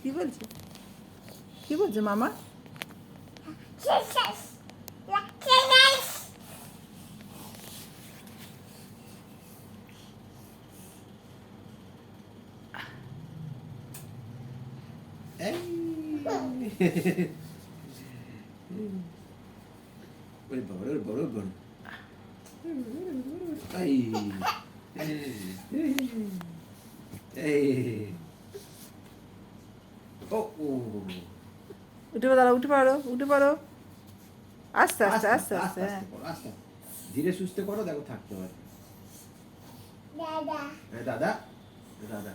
কি বলছে? কি বলছে মামা? ওরে বাবা ওরে বড় বড় এই এই ও ও উঠে পড়ো দাদা, উঠে পড়ো, উঠে পড়ো। আস্তে আস্তে আস্তে আস্তে আস্তে, আস্তে হ্যাঁ। আস্তে করো আস্তে ধীরে সুস্থে করো, দেখো থাকতে পারে। দাদা দাদা দাদা